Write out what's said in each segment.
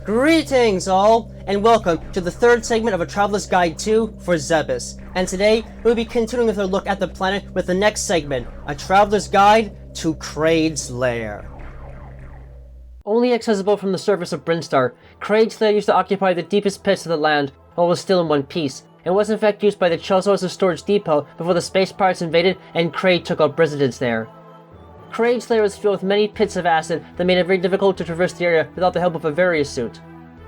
Greetings all, and welcome to the third segment of A Traveler's Guide 2 for Zebes. And today, we'll be continuing with our look at the planet with the next segment, A Traveler's Guide to Kraid's Lair. Only accessible from the surface of Brinstar, Kraid's Lair used to occupy the deepest pits of the land while it was still in one piece, and was in fact used by the Chozo as a storage depot before the space pirates invaded and Kraid took up residence there. Kraid's Lair was filled with many pits of acid that made it very difficult to traverse the area without the help of a various suit.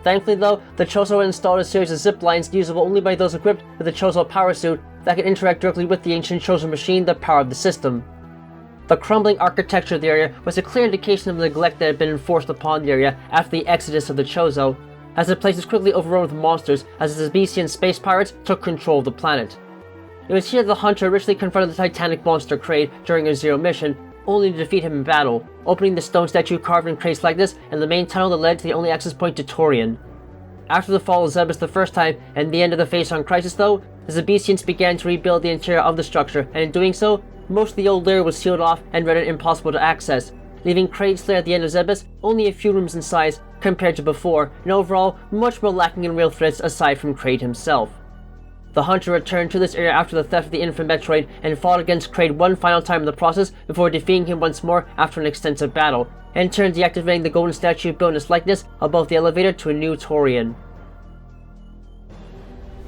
Thankfully though, the Chozo installed a series of zip lines usable only by those equipped with a Chozo power suit that could interact directly with the ancient Chozo machine that powered the system. The crumbling architecture of the area was a clear indication of the neglect that had been enforced upon the area after the exodus of the Chozo, as the place was quickly overrun with monsters as the Zebesian space pirates took control of the planet. It was here that the Hunter originally confronted the titanic monster Kraid during a Zero mission, only to defeat him in battle, opening the stone statue carved in Kraid's likeness and the main tunnel that led to the only access point to Torian. After the fall of Zebes the first time and the end of the Phase-On crisis though, the Zebesians began to rebuild the interior of the structure, and in doing so, most of the old lair was sealed off and rendered impossible to access, leaving Kraid's Lair at the end of Zebes only a few rooms in size compared to before, and overall much more lacking in real threats aside from Kraid himself. The Hunter returned to this area after the theft of the infant Metroid and fought against Kraid one final time in the process before defeating him once more after an extensive battle, and turned deactivating the golden statue built in his likeness above the elevator to a new Torian.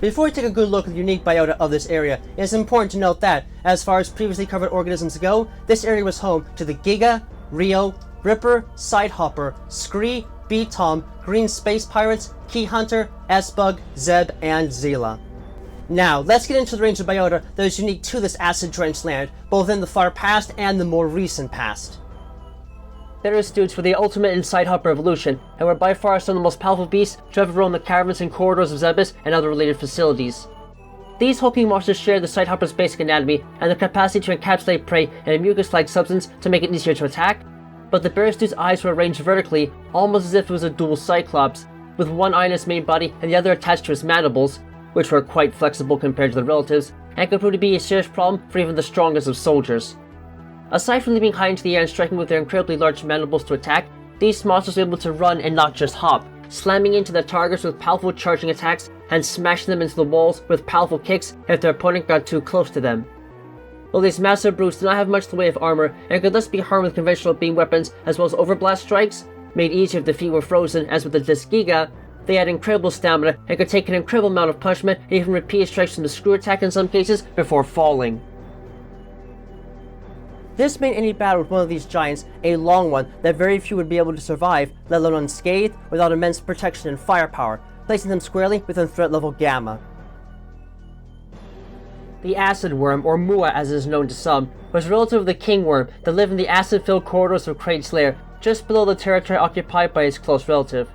Before we take a good look at the unique biota of this area, it is important to note that, as far as previously covered organisms go, this area was home to the Giga, Rio, Ripper, Sidehopper, Scree, B-Tom, Green Space Pirates, Key Hunter, S-Bug, Zeb, and Zila. Now, let's get into the range of biota that is unique to this acid-drenched land, both in the far past and the more recent past. Therastuds were the ultimate in Sidehopper evolution, and were by far some of the most powerful beasts to ever roam the caverns and corridors of Zebes and other related facilities. These hulking monsters shared the Sidehopper's basic anatomy and the capacity to encapsulate prey in a mucus-like substance to make it easier to attack, but the Therastuds' eyes were arranged vertically, almost as if it was a dual Cyclops, with one eye in its main body and the other attached to its mandibles, which were quite flexible compared to their relatives, and could prove to be a serious problem for even the strongest of soldiers. Aside from leaping high into the air and striking with their incredibly large mandibles to attack, these monsters were able to run and not just hop, slamming into their targets with powerful charging attacks and smashing them into the walls with powerful kicks if their opponent got too close to them. While these massive brutes did not have much in the way of armor and could thus be harmed with conventional beam weapons as well as overblast strikes, made easier if the feet were frozen as with the Disc Giga, they had incredible stamina and could take an incredible amount of punishment and even repeat strikes from the screw attack in some cases before falling. This made any battle with one of these giants a long one that very few would be able to survive, let alone unscathed, without immense protection and firepower, placing them squarely within threat level Gamma. The acid worm, or Mua as it is known to some, was a relative of the king worm that lived in the acid-filled corridors of Kraid's Lair, just below the territory occupied by its close relative.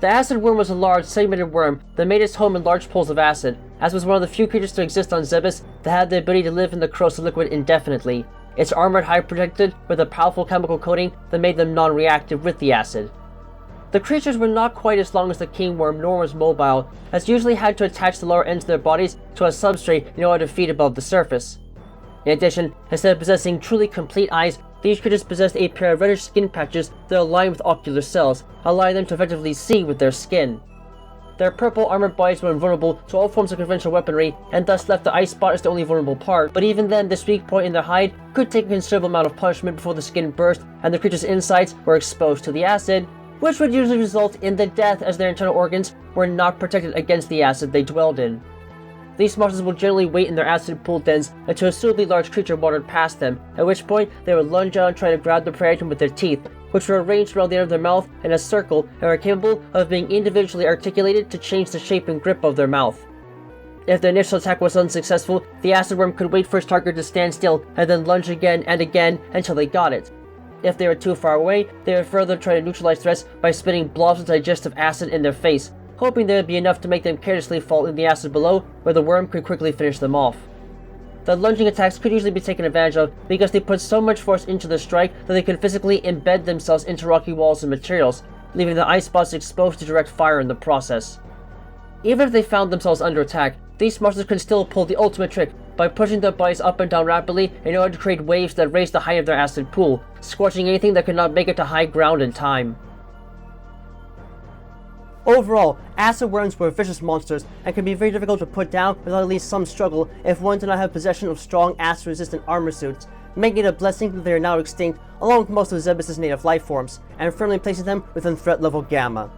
The acid worm was a large, segmented worm that made its home in large pools of acid, as was one of the few creatures to exist on Zebes that had the ability to live in the corrosive liquid indefinitely. Its armored hide protected with a powerful chemical coating that made them non-reactive with the acid. The creatures were not quite as long as the king worm nor was mobile, as usually had to attach the lower ends of their bodies to a substrate in order to feed above the surface. In addition, instead of possessing truly complete eyes, these creatures possessed a pair of reddish skin patches that are lined with ocular cells, allowing them to effectively see with their skin. Their purple armored bodies were invulnerable to all forms of conventional weaponry, and thus left the eye spot as the only vulnerable part, but even then this weak point in their hide could take a considerable amount of punishment before the skin burst and the creature's insides were exposed to the acid, which would usually result in the death as their internal organs were not protected against the acid they dwelled in. These monsters would generally wait in their acid-pooled dens until a suitably large creature wandered past them, at which point they would lunge out and try to grab the prey item with their teeth, which were arranged around the end of their mouth in a circle and were capable of being individually articulated to change the shape and grip of their mouth. If the initial attack was unsuccessful, the acid worm could wait for its target to stand still and then lunge again and again until they got it. If they were too far away, they would further try to neutralize threats by spitting blobs of digestive acid in their face, hoping there would be enough to make them carelessly fall in the acid below, where the worm could quickly finish them off. The lunging attacks could usually be taken advantage of because they put so much force into the strike that they could physically embed themselves into rocky walls and materials, leaving the eye spots exposed to direct fire in the process. Even if they found themselves under attack, these monsters could still pull the ultimate trick by pushing their bodies up and down rapidly in order to create waves that raise the height of their acid pool, scorching anything that could not make it to high ground in time. Overall, acid worms were vicious monsters and can be very difficult to put down without at least some struggle if one did not have possession of strong acid-resistant armor suits, making it a blessing that they are now extinct along with most of Zebes' native life forms, and firmly placing them within threat level Gamma.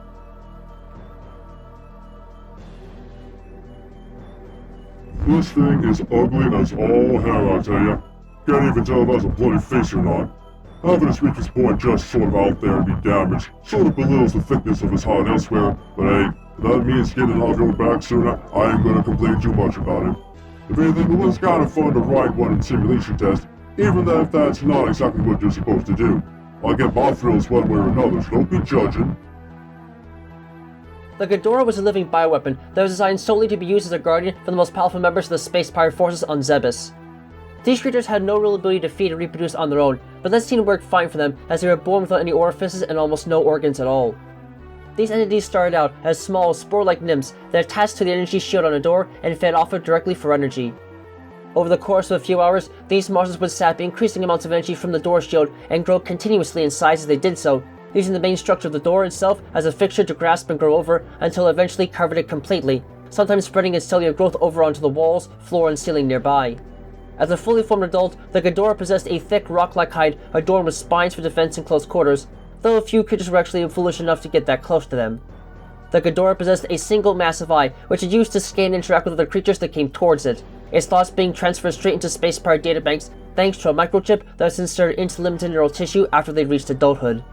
This thing is ugly as all hell, I tell ya. Can't even tell if it has a bloody face or not. Having his weakest point just sort of out there and be damaged sort of belittles the thickness of his hide elsewhere, but hey, if that means getting off your back sooner, I ain't gonna complain too much about it. If anything, it was kind of fun to ride one in simulation test, even if that's not exactly what you're supposed to do. I get my thrills one way or another, so don't be judging. The Ghidorah was a living bioweapon that was designed solely to be used as a guardian for the most powerful members of the space pirate forces on Zebes. These creatures had no real ability to feed and reproduce on their own, but this scene worked fine for them as they were born without any orifices and almost no organs at all. These entities started out as small, spore-like nymphs that attached to the energy shield on a door and fed off it directly for energy. Over the course of a few hours, these monsters would sap increasing amounts of energy from the door shield and grow continuously in size as they did so, using the main structure of the door itself as a fixture to grasp and grow over until it eventually covered it completely, sometimes spreading its cellular growth over onto the walls, floor, and ceiling nearby. As a fully formed adult, the Ghidorah possessed a thick rock-like hide adorned with spines for defense in close quarters, though a few creatures were actually foolish enough to get that close to them. The Ghidorah possessed a single massive eye, which it used to scan and interact with other creatures that came towards it, its thoughts being transferred straight into space pirate databanks thanks to a microchip that was inserted into limited neural tissue after they reached adulthood.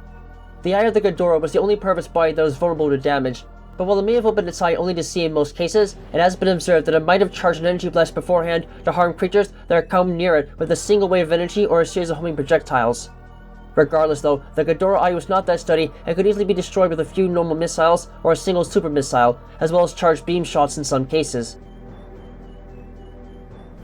The eye of the Ghidorah was the only part of its body that was vulnerable to damage, but while it may have opened its eye only to see in most cases, it has been observed that it might have charged an energy blast beforehand to harm creatures that come near it with a single wave of energy or a series of homing projectiles. Regardless though, the Ghidorah eye was not that steady and could easily be destroyed with a few normal missiles or a single super missile, as well as charged beam shots in some cases.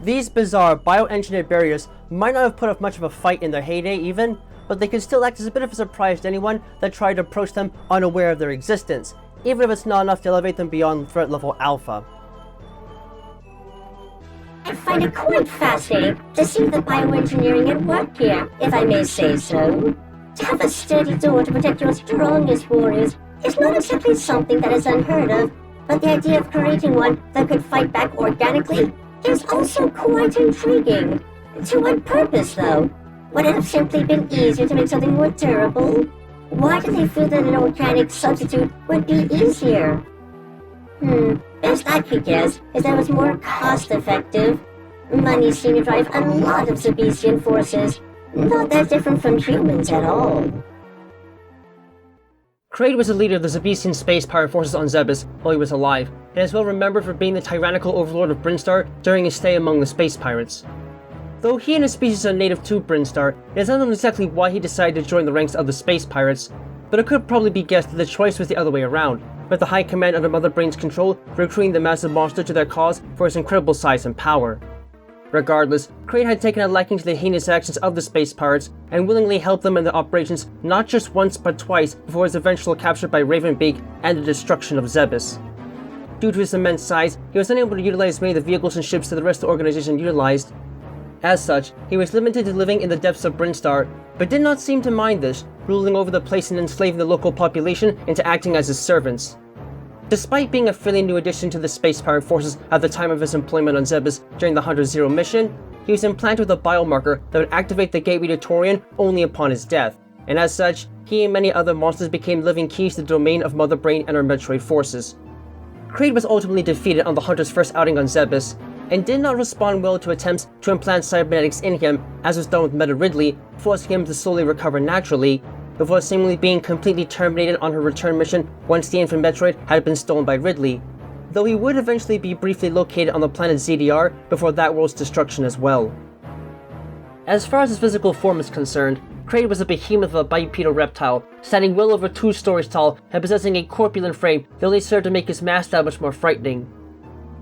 These bizarre bioengineered barriers might not have put up much of a fight in their heyday even, but they could still act as a bit of a surprise to anyone that tried to approach them unaware of their existence, even if it's not enough to elevate them beyond threat level Alpha. I find it quite fascinating to see the bioengineering at work here, if I may say so. To have a sturdy door to protect your strongest warriors is not exactly something that is unheard of, but the idea of creating one that could fight back organically is also quite intriguing. To what purpose, though? Would it have simply been easier to make something more durable? Why do they feel that an organic substitute would be easier? Best I could guess is that it was more cost-effective. Money seemed to drive a lot of Zebesian forces, not that different from humans at all. Kraid was the leader of the Zebesian space pirate forces on Zebes while he was alive, and is well remembered for being the tyrannical overlord of Brinstar during his stay among the space pirates. Though he and his species are native to Brinstar, it is unknown exactly why he decided to join the ranks of the space pirates, but it could probably be guessed that the choice was the other way around, with the High Command under Mother Brain's control recruiting the massive monster to their cause for its incredible size and power. Regardless, Kraid had taken a liking to the heinous actions of the space pirates and willingly helped them in their operations not just once but twice before his eventual capture by Ravenbeak and the destruction of Zebes. Due to his immense size, he was unable to utilize many of the vehicles and ships that the rest of the organization utilized. As such, he was limited to living in the depths of Brinstar, but did not seem to mind this, ruling over the place and enslaving the local population into acting as his servants. Despite being a fairly new addition to the space pirate forces at the time of his employment on Zebes during the Hunter Zero mission, he was implanted with a biomarker that would activate the Gateway to Torian only upon his death, and as such, he and many other monsters became living keys to the domain of Mother Brain and her Metroid forces. Kraid was ultimately defeated on the Hunter's first outing on Zebes, and did not respond well to attempts to implant cybernetics in him, as was done with Meta Ridley, forcing him to slowly recover naturally, before seemingly being completely terminated on her return mission once the infant Metroid had been stolen by Ridley, though he would eventually be briefly located on the planet ZDR before that world's destruction as well. As far as his physical form is concerned, Kraid was a behemoth of a bipedal reptile, standing well over 2 stories tall and possessing a corpulent frame that only served to make his mass that much more frightening.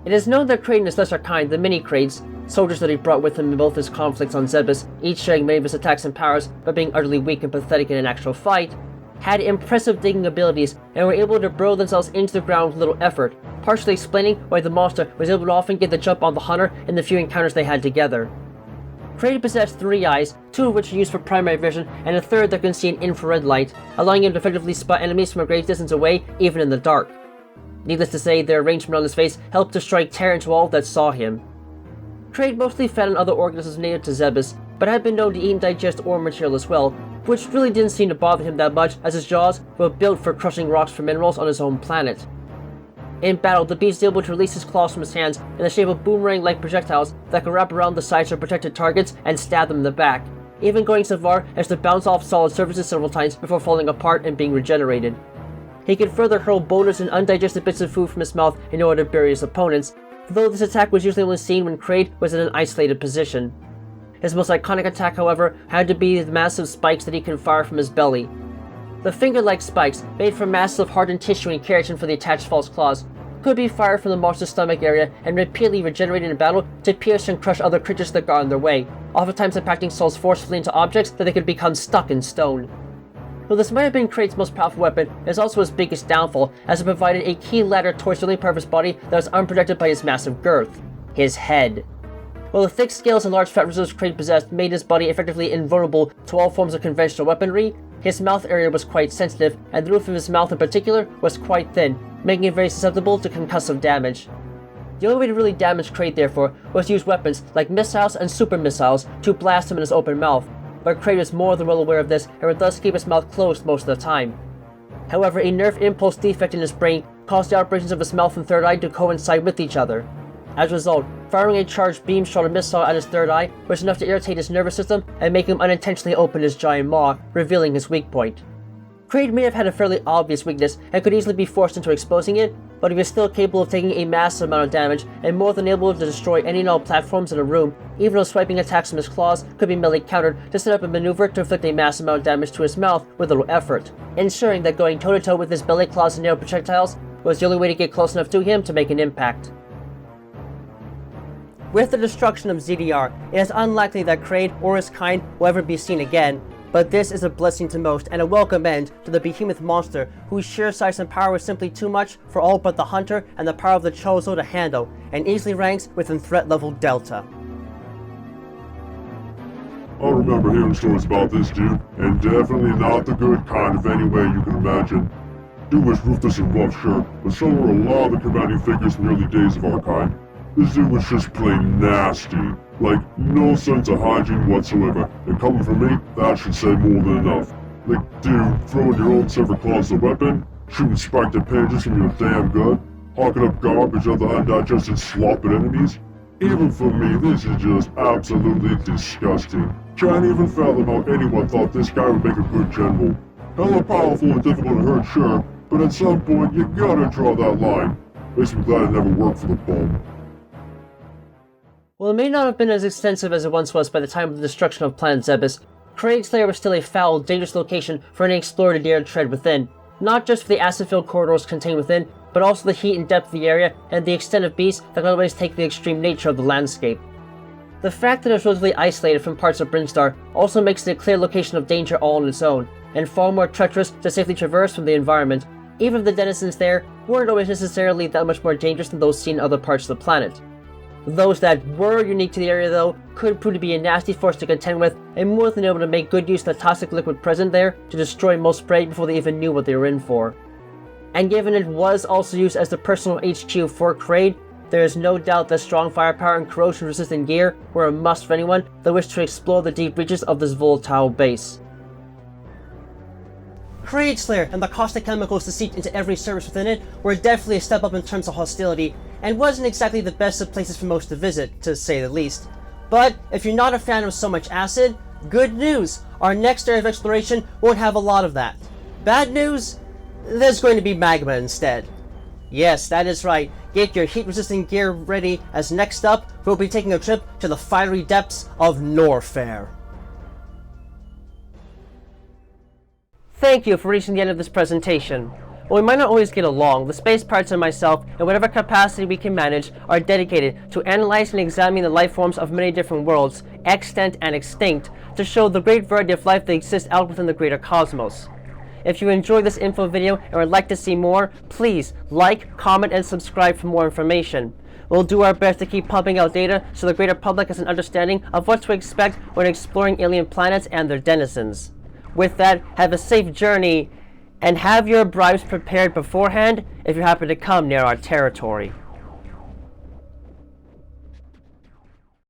It is known that Kraid and his lesser kind, the mini-Kraids, soldiers that he brought with him in both his conflicts on Zebes, each sharing many of his attacks and powers but being utterly weak and pathetic in an actual fight, had impressive digging abilities and were able to burrow themselves into the ground with little effort, partially explaining why the monster was able to often get the jump on the hunter in the few encounters they had together. Kraid possessed 3 eyes, 2 of which are used for primary vision and a third that can see in infrared light, allowing him to effectively spot enemies from a great distance away even in the dark. Needless to say, the arrangement on his face helped to strike terror into all that saw him. Kraid mostly fed on other organisms native to Zebes, but had been known to eat and digest ore material as well, which really didn't seem to bother him that much as his jaws were built for crushing rocks for minerals on his own planet. In battle, the beast is able to release his claws from his hands in the shape of boomerang-like projectiles that can wrap around the sides of protected targets and stab them in the back, even going so far as to bounce off solid surfaces several times before falling apart and being regenerated. He could further hurl boulders and undigested bits of food from his mouth in order to bury his opponents, though this attack was usually only seen when Kraid was in an isolated position. His most iconic attack, however, had to be the massive spikes that he could fire from his belly. The finger-like spikes, made from massive hardened tissue and keratin for the attached false claws, could be fired from the monster's stomach area and repeatedly regenerated in battle to pierce and crush other creatures that got in their way, oftentimes impacting souls forcefully into objects that they could become stuck in stone. Though this might have been Kraid's most powerful weapon, it is also his biggest downfall, as it provided a key ladder towards the only part of his body that was unprotected by his massive girth: his head. While the thick scales and large fat reserves Kraid possessed made his body effectively invulnerable to all forms of conventional weaponry, his mouth area was quite sensitive, and the roof of his mouth in particular was quite thin, making it very susceptible to concussive damage. The only way to really damage Kraid, therefore, was to use weapons like missiles and super missiles to blast him in his open mouth, but Kraid was more than well aware of this and would thus keep his mouth closed most of the time. However, a nerve impulse defect in his brain caused the operations of his mouth and third eye to coincide with each other. As a result, firing a charged beam-shot missile at his third eye was enough to irritate his nervous system and make him unintentionally open his giant maw, revealing his weak point. Kraid may have had a fairly obvious weakness and could easily be forced into exposing it, but he was still capable of taking a massive amount of damage and more than able to destroy any and all platforms in a room, even though swiping attacks from his claws could be merely countered to set up a maneuver to inflict a massive amount of damage to his mouth with little effort, ensuring that going toe-to-toe with his belly claws and nail projectiles was the only way to get close enough to him to make an impact. With the destruction of ZDR, it is unlikely that Kraid or his kind will ever be seen again, but this is a blessing to most and a welcome end to the behemoth monster whose sheer size and power is simply too much for all but the hunter and the power of the Chozo to handle, and easily ranks within threat level Delta. I remember hearing stories about this dude, and definitely not the good kind of any way you can imagine. Dude was ruthless and rough, sure, but so were a lot of the commanding figures in the early days of our kind. This dude was just plain nasty. Like, no sense of hygiene whatsoever, and coming from me, that should say more than enough. Like, dude, throwing your own severed claws as a weapon, shooting spiked pages from your damn gun, hawking up garbage of the undigested slop at enemies. Even for me, this is just absolutely disgusting. Can't even fathom how anyone thought this guy would make a good general. Hella powerful and difficult to hurt, sure, but at some point, you gotta draw that line. Makes me glad it never worked for the bomb. While it may not have been as extensive as it once was by the time of the destruction of Planet Zebes, Kraid's Lair was still a foul, dangerous location for any explorer to dare to tread within, not just for the acid-filled corridors contained within, but also the heat and depth of the area and the extent of beasts that can always take the extreme nature of the landscape. The fact that it was relatively isolated from parts of Brinstar also makes it a clear location of danger all on its own, and far more treacherous to safely traverse from the environment, even if the denizens there weren't always necessarily that much more dangerous than those seen in other parts of the planet. Those that were unique to the area, though, could prove to be a nasty force to contend with, and more than able to make good use of the toxic liquid present there to destroy most prey before they even knew what they were in for. And given it was also used as the personal HQ for Kraid, there is no doubt that strong firepower and corrosion-resistant gear were a must for anyone that wished to explore the deep reaches of this volatile base. Kraid's Lair and the caustic chemicals to seep into every surface within it were definitely a step up in terms of hostility, and wasn't exactly the best of places for most to visit, to say the least. But if you're not a fan of so much acid, good news! Our next area of exploration won't have a lot of that. Bad news? There's going to be magma instead. Yes, that is right. Get your heat-resistant gear ready, as next up, we'll be taking a trip to the fiery depths of Norfair. Thank you for reaching the end of this presentation. While we might not always get along, the Space Pirates and myself, in whatever capacity we can manage, are dedicated to analyzing and examining the life forms of many different worlds, extant and extinct, to show the great variety of life that exists out within the greater cosmos. If you enjoyed this info video and would like to see more, please like, comment, and subscribe for more information. We'll do our best to keep pumping out data so the greater public has an understanding of what to expect when exploring alien planets and their denizens. With that, have a safe journey, And have your bribes prepared beforehand if you happen to come near our territory.